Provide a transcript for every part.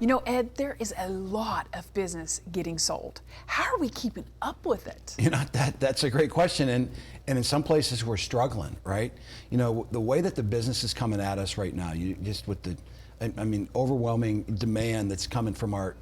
You know, Ed, there is a lot of business getting sold. How are we keeping up with it? You know, that's a great question, and in some places we're struggling, right? You know, the way that the business is coming at us right now, you just with the, I mean, overwhelming demand that's coming from our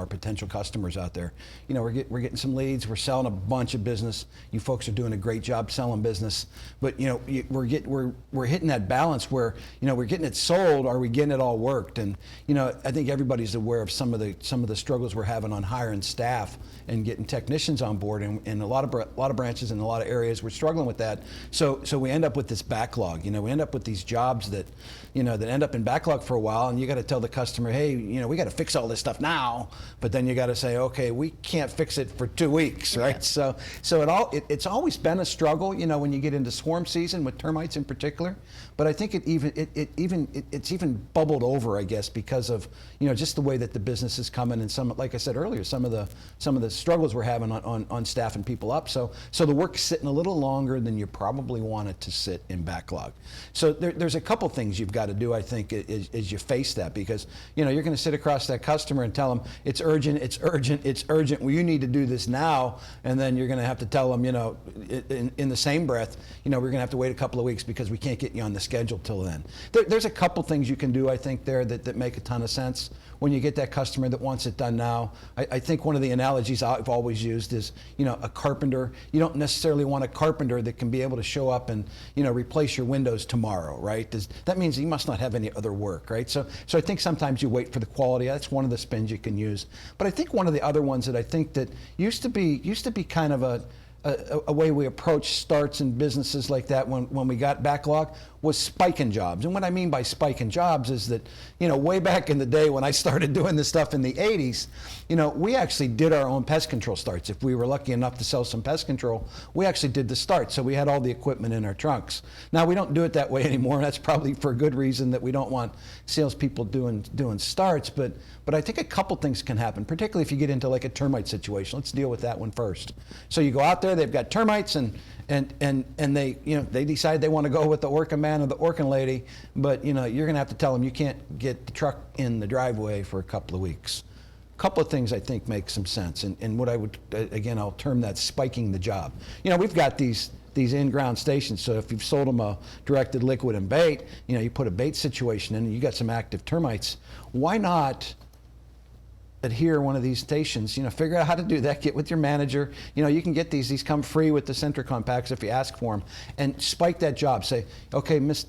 potential customers out there. You know, we're getting some leads. We're selling a bunch of business. You folks are doing a great job selling business, but you know, we're hitting that balance where, you know, we're getting it sold. Are we getting it all worked? And you know, I think everybody's aware of some of the struggles we're having on hiring staff and getting technicians on board. And a lot of branches in a lot of areas we're struggling with that. So we end up with this backlog. You know, we end up with these jobs that, you know, that end up in backlog for a while, and you got to tell the customer, hey, you know, we got to fix all this stuff now, but then you got to say, okay, we can't fix it for 2 weeks, right? Yeah. So it's always been a struggle, you know, when you get into swarm season with termites in particular. But I think it's even bubbled over, I guess, because of, you know, just the way that the business is coming, and some, like I said earlier, some of the struggles we're having on staffing people up. So the work's sitting a little longer than you probably want it to sit in backlog. So there's a couple things you've got to do, I think, as you face that, because, you know, you're going to sit across that customer and tell them it's urgent, it's urgent, it's urgent. Well, you need to do this now, and then you're going to have to tell them, you know, in the same breath, you know, we're going to have to wait a couple of weeks because we can't get you on the schedule till then. There's a couple things you can do, I think, there that make a ton of sense when you get that customer that wants it done now. I think one of the analogies I've always used is, you know, a carpenter. You don't necessarily want a carpenter that can be able to show up and, you know, replace your windows tomorrow, right? That means he must not have any other work, right? So I think sometimes you wait for the quality. That's one of the spins you can use. But I think one of the other ones that I think that used to be kind of a way we approach starts in businesses like that when we got backlog was spiking jobs. And what I mean by spiking jobs is that, you know, way back in the day when I started doing this stuff in the 80s, you know, we actually did our own pest control starts. If we were lucky enough to sell some pest control, we actually did the starts. So we had all the equipment in our trunks. Now we don't do it that way anymore. That's probably for a good reason, that we don't want salespeople doing starts. But I think a couple things can happen, particularly if you get into like a termite situation. Let's deal with that one first. So you go out there, they've got termites, and they, you know, they decide they want to go with the Orkin man or the Orkin lady, but, you know, you're going to have to tell them you can't get the truck in the driveway for a couple of weeks. A couple of things I think make some sense, and what I would, again, I'll term that spiking the job. You know, we've got these in-ground stations, so if you've sold them a directed liquid and bait, you know, you put a bait situation in and you got some active termites, why not adhere one of these stations? You know, figure out how to do that. Get with your manager. You know, you can get these come free with the Sentricon packs if you ask for them, and spike that job. Say, okay, Miss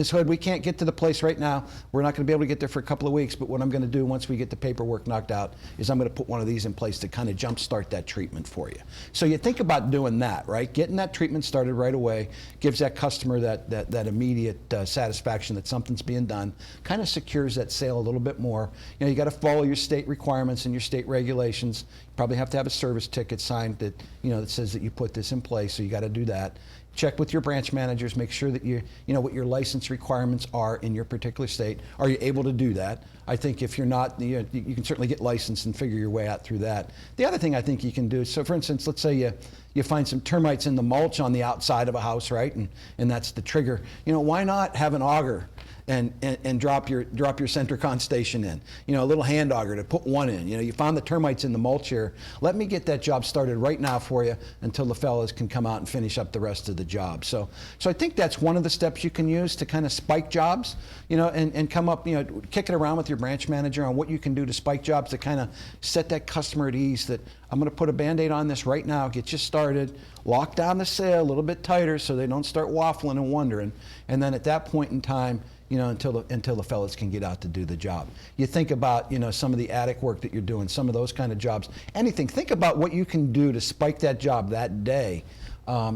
Hood, we can't get to the place right now. We're not going to be able to get there for a couple of weeks, but what I'm going to do once we get the paperwork knocked out is I'm going to put one of these in place to kind of jumpstart that treatment for you. So you think about doing that, right? Getting that treatment started right away gives that customer that immediate satisfaction that something's being done, kind of secures that sale a little bit more. You know, you got to follow your state requirements and your state regulations. You probably have to have a service ticket signed that, you know, that says that you put this in place, so you got to do that. Check with your branch managers, make sure that you know what your license requirements are in your particular state. Are you able to do that? I think if you're not, you can certainly get licensed and figure your way out through that. The other thing I think you can do, so for instance, let's say you find some termites in the mulch on the outside of a house, right? And that's the trigger. You know, why not have an auger and drop your Sentricon station in? You know, a little hand auger to put one in. You know, you found the termites in the mulch here. Let me get that job started right now for you until the fellas can come out and finish up the rest of the job. So I think that's one of the steps you can use to kind of spike jobs, you know, and come up, you know, kick it around with your branch manager on what you can do to spike jobs to kind of set that customer at ease that I'm going to put a Band-Aid on this right now, get you started, lock down the sale a little bit tighter so they don't start waffling and wondering. And then at that point in time, you know, until the fellas can get out to do the job. You think about, you know, some of the attic work that you're doing, some of those kind of jobs, anything. Think about what you can do to spike that job that day,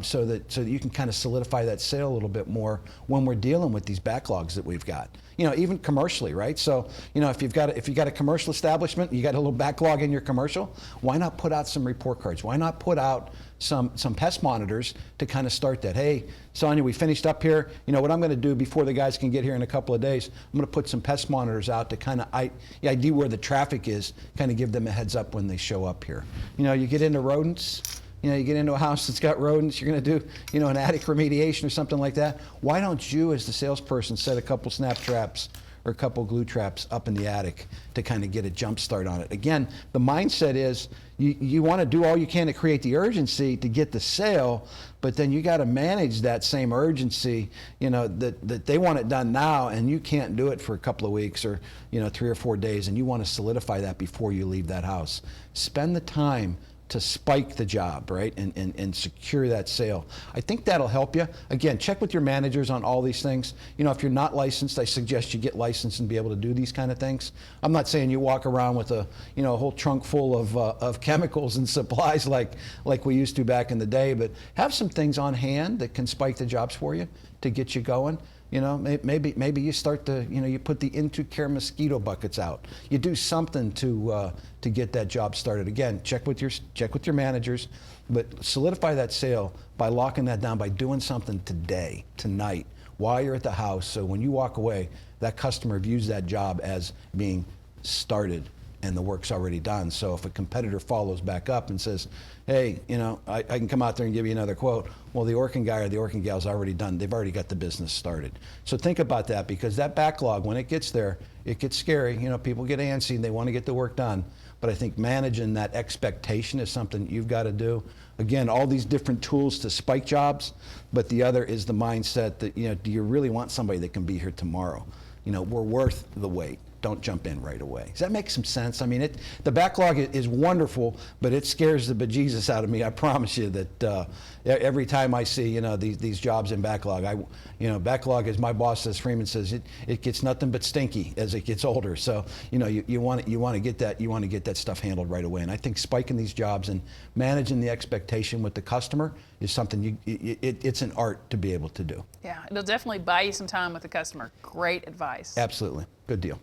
so that you can kind of solidify that sale a little bit more when we're dealing with these backlogs that we've got. You know, even commercially, right? So, you know, if you've got a commercial establishment, you got a little backlog in your commercial, why not put out some report cards? Why not put out some pest monitors to kind of start that? Hey, Sonia, we finished up here. You know what I'm going to do before the guys can get here in a couple of days? I'm going to put some pest monitors out to kind of ID where the traffic is, kind of give them a heads up when they show up here. You know, you get into rodents. You know, you get into a house that's got rodents, you're going to do, you know, an attic remediation or something like that. Why don't you, as the salesperson, set a couple snap traps or a couple glue traps up in the attic to kind of get a jump start on it. Again, the mindset is you want to do all you can to create the urgency to get the sale, but then you got to manage that same urgency, that they want it done now and you can't do it for a couple of weeks or 3 or 4 days, and you want to solidify that before you leave that house. Spend the time to spike the job, right, and secure that sale. I think that'll help you. Again, check with your managers on all these things. If you're not licensed, I suggest you get licensed and be able to do these kind of things. I'm not saying you walk around with a whole trunk full of chemicals and supplies like we used to back in the day, but have some things on hand that can spike the jobs for you to get you going. Maybe you start to, you put the IntuCare mosquito buckets out. You do something to get that job started. Again, check with your managers, but solidify that sale by locking that down, by doing something today, tonight, while you're at the house. So when you walk away, that customer views that job as being started and the work's already done. So if a competitor follows back up and says, hey, I can come out there and give you another quote, well, the Orkin guy or the Orkin gal's already done. They've already got the business started. So think about that, because that backlog, when it gets there, it gets scary. People get antsy and they want to get the work done. But I think managing that expectation is something you've got to do. Again, all these different tools to spike jobs, but the other is the mindset that, do you really want somebody that can be here tomorrow? We're worth the wait. Don't jump in right away. Does that make some sense? I mean, the backlog is wonderful, but it scares the bejesus out of me. I promise you that every time I see these jobs in backlog, backlog, as my boss says, Freeman says, it gets nothing but stinky as it gets older. So you want to get that stuff handled right away. And I think spiking these jobs and managing the expectation with the customer is something it's an art to be able to do. Yeah, it'll definitely buy you some time with the customer. Great advice. Absolutely. Good deal.